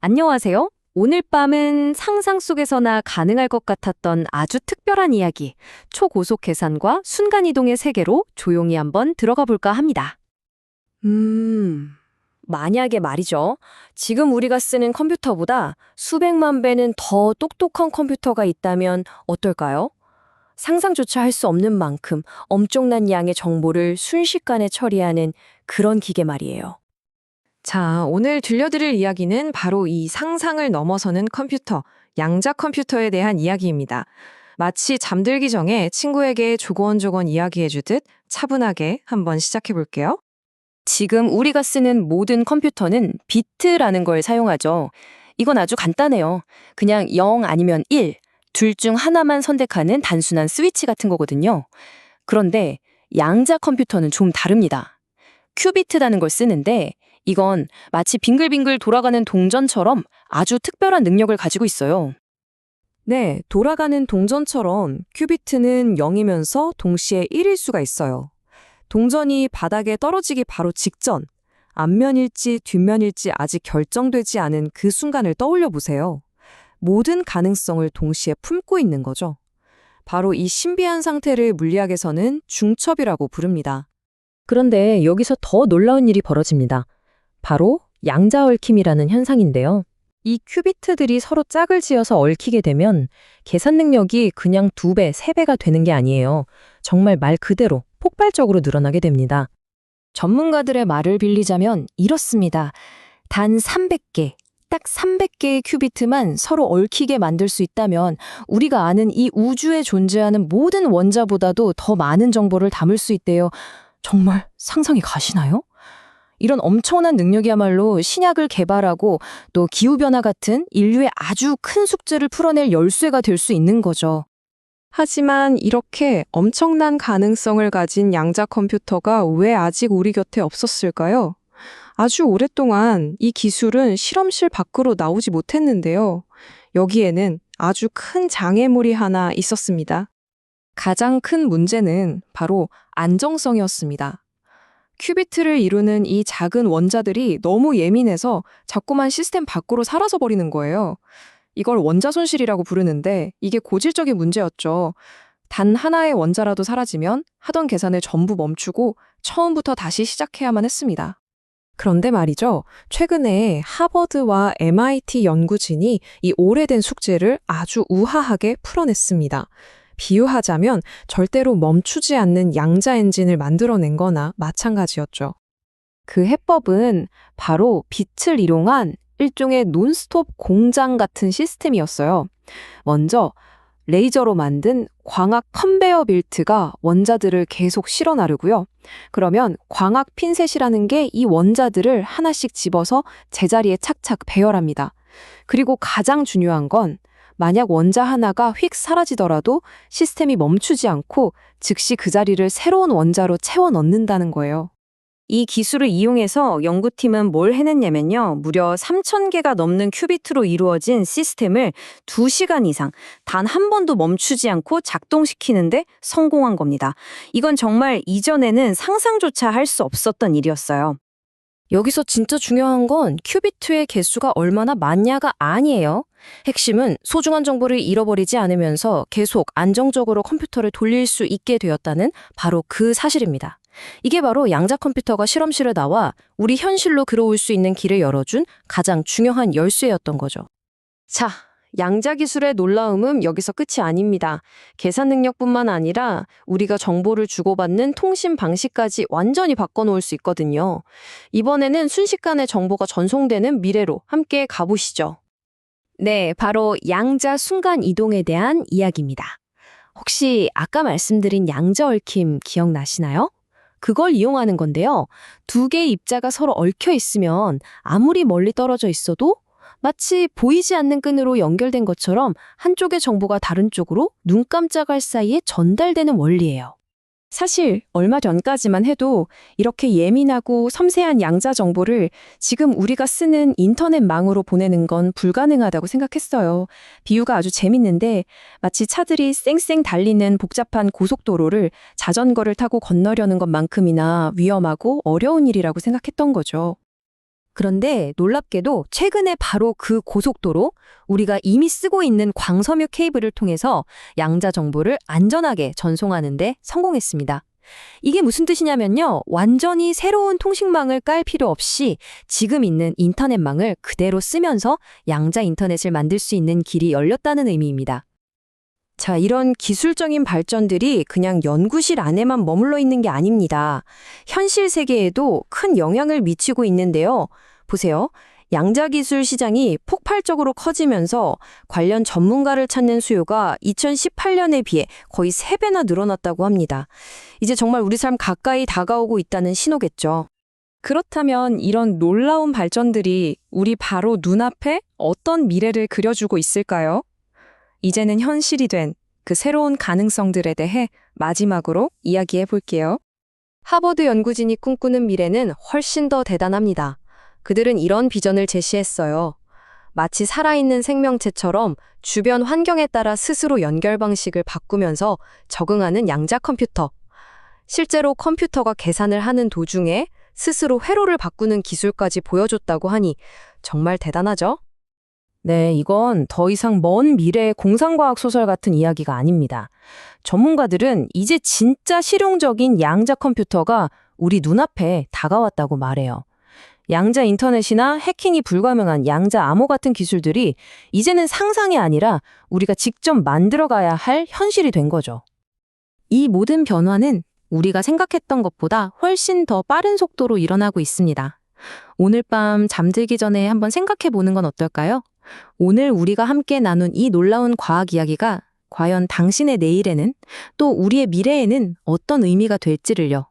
안녕하세요. 오늘 밤은 상상 속에서나 가능할 것 같았던 아주 특별한 이야기, 초고속 계산과 순간이동의 세계로 조용히 한번 들어가 볼까 합니다. 만약에 말이죠. 지금 우리가 쓰는 컴퓨터보다 수백만 배는 더 똑똑한 컴퓨터가 있다면 어떨까요? 상상조차 할 수 없는 만큼 엄청난 양의 정보를 순식간에 처리하는 그런 기계 말이에요. 자, 오늘 들려드릴 이야기는 바로 이 상상을 넘어서는 컴퓨터, 양자 컴퓨터에 대한 이야기입니다. 마치 잠들기 전에 친구에게 조곤조곤 이야기해주듯 차분하게 한번 시작해볼게요. 지금 우리가 쓰는 모든 컴퓨터는 비트라는 걸 사용하죠. 이건 아주 간단해요. 그냥 0 아니면 1, 둘 중 하나만 선택하는 단순한 스위치 같은 거거든요. 그런데 양자 컴퓨터는 좀 다릅니다. 큐비트라는 걸 쓰는데 이건 마치 빙글빙글 돌아가는 동전처럼 아주 특별한 능력을 가지고 있어요. 네, 돌아가는 동전처럼 큐비트는 0이면서 동시에 1일 수가 있어요. 동전이 바닥에 떨어지기 바로 직전, 앞면일지 뒷면일지 아직 결정되지 않은 그 순간을 떠올려 보세요. 모든 가능성을 동시에 품고 있는 거죠. 바로 이 신비한 상태를 물리학에서는 중첩이라고 부릅니다. 그런데 여기서 더 놀라운 일이 벌어집니다. 바로 양자 얽힘이라는 현상인데요. 이 큐비트들이 서로 짝을 지어서 얽히게 되면 계산 능력이 그냥 2배, 3배가 되는 게 아니에요. 정말 말 그대로 폭발적으로 늘어나게 됩니다. 전문가들의 말을 빌리자면 이렇습니다. 단 300개, 딱 300개의 큐비트만 서로 얽히게 만들 수 있다면 우리가 아는 이 우주에 존재하는 모든 원자보다도 더 많은 정보를 담을 수 있대요. 정말 상상이 가시나요? 이런 엄청난 능력이야말로 신약을 개발하고 또 기후변화 같은 인류의 아주 큰 숙제를 풀어낼 열쇠가 될 수 있는 거죠. 하지만 이렇게 엄청난 가능성을 가진 양자 컴퓨터가 왜 아직 우리 곁에 없었을까요? 아주 오랫동안 이 기술은 실험실 밖으로 나오지 못했는데요. 여기에는 아주 큰 장애물이 하나 있었습니다. 가장 큰 문제는 바로 안정성이었습니다. 큐비트를 이루는 이 작은 원자들이 너무 예민해서 자꾸만 시스템 밖으로 사라져 버리는 거예요. 이걸 원자 손실이라고 부르는데 이게 고질적인 문제였죠. 단 하나의 원자라도 사라지면 하던 계산을 전부 멈추고 처음부터 다시 시작해야만 했습니다. 그런데 말이죠. 최근에 하버드와 MIT 연구진이 이 오래된 숙제를 아주 우아하게 풀어냈습니다. 비유하자면 절대로 멈추지 않는 양자 엔진을 만들어낸 거나 마찬가지였죠. 그 해법은 바로 빛을 이용한 일종의 논스톱 공장 같은 시스템이었어요. 먼저 레이저로 만든 광학 컨베어 벨트가 원자들을 계속 실어 나르고요. 그러면 광학 핀셋이라는 게 이 원자들을 하나씩 집어서 제자리에 착착 배열합니다. 그리고 가장 중요한 건 만약 원자 하나가 휙 사라지더라도 시스템이 멈추지 않고 즉시 그 자리를 새로운 원자로 채워 넣는다는 거예요. 이 기술을 이용해서 연구팀은 뭘 해냈냐면요. 무려 3,000개가 넘는 큐비트로 이루어진 시스템을 2시간 이상 단 한 번도 멈추지 않고 작동시키는데 성공한 겁니다. 이건 정말 이전에는 상상조차 할 수 없었던 일이었어요. 여기서 진짜 중요한 건 큐비트의 개수가 얼마나 많냐가 아니에요. 핵심은 소중한 정보를 잃어버리지 않으면서 계속 안정적으로 컴퓨터를 돌릴 수 있게 되었다는 바로 그 사실입니다. 이게 바로 양자 컴퓨터가 실험실에 나와 우리 현실로 들어올 수 있는 길을 열어준 가장 중요한 열쇠였던 거죠. 자, 양자 기술의 놀라움은 여기서 끝이 아닙니다. 계산 능력뿐만 아니라 우리가 정보를 주고받는 통신 방식까지 완전히 바꿔놓을 수 있거든요. 이번에는 순식간에 정보가 전송되는 미래로 함께 가보시죠. 네, 바로 양자 순간 이동에 대한 이야기입니다. 혹시 아까 말씀드린 양자 얽힘 기억나시나요? 그걸 이용하는 건데요. 2개의 입자가 서로 얽혀 있으면 아무리 멀리 떨어져 있어도 마치 보이지 않는 끈으로 연결된 것처럼 한쪽의 정보가 다른 쪽으로 눈 깜짝할 사이에 전달되는 원리예요. 사실 얼마 전까지만 해도 이렇게 예민하고 섬세한 양자 정보를 지금 우리가 쓰는 인터넷망으로 보내는 건 불가능하다고 생각했어요. 비유가 아주 재밌는데 마치 차들이 쌩쌩 달리는 복잡한 고속도로를 자전거를 타고 건너려는 것만큼이나 위험하고 어려운 일이라고 생각했던 거죠. 그런데 놀랍게도 최근에 바로 그 고속도로, 우리가 이미 쓰고 있는 광섬유 케이블을 통해서 양자 정보를 안전하게 전송하는 데 성공했습니다. 이게 무슨 뜻이냐면요. 완전히 새로운 통신망을 깔 필요 없이 지금 있는 인터넷망을 그대로 쓰면서 양자 인터넷을 만들 수 있는 길이 열렸다는 의미입니다. 자, 이런 기술적인 발전들이 그냥 연구실 안에만 머물러 있는 게 아닙니다. 현실 세계에도 큰 영향을 미치고 있는데요. 보세요. 양자기술 시장이 폭발적으로 커지면서 관련 전문가를 찾는 수요가 2018년에 비해 거의 3배나 늘어났다고 합니다. 이제 정말 우리 삶 가까이 다가오고 있다는 신호겠죠. 그렇다면 이런 놀라운 발전들이 우리 바로 눈앞에 어떤 미래를 그려주고 있을까요? 이제는 현실이 된 그 새로운 가능성들에 대해 마지막으로 이야기해 볼게요. 하버드 연구진이 꿈꾸는 미래는 훨씬 더 대단합니다. 그들은 이런 비전을 제시했어요. 마치 살아있는 생명체처럼 주변 환경에 따라 스스로 연결 방식을 바꾸면서 적응하는 양자 컴퓨터. 실제로 컴퓨터가 계산을 하는 도중에 스스로 회로를 바꾸는 기술까지 보여줬다고 하니 정말 대단하죠? 네, 이건 더 이상 먼 미래의 공상과학 소설 같은 이야기가 아닙니다. 전문가들은 이제 진짜 실용적인 양자 컴퓨터가 우리 눈앞에 다가왔다고 말해요. 양자 인터넷이나 해킹이 불가능한 양자 암호 같은 기술들이 이제는 상상이 아니라 우리가 직접 만들어가야 할 현실이 된 거죠. 이 모든 변화는 우리가 생각했던 것보다 훨씬 더 빠른 속도로 일어나고 있습니다. 오늘 밤 잠들기 전에 한번 생각해 보는 건 어떨까요? 오늘 우리가 함께 나눈 이 놀라운 과학 이야기가 과연 당신의 내일에는 또 우리의 미래에는 어떤 의미가 될지를요.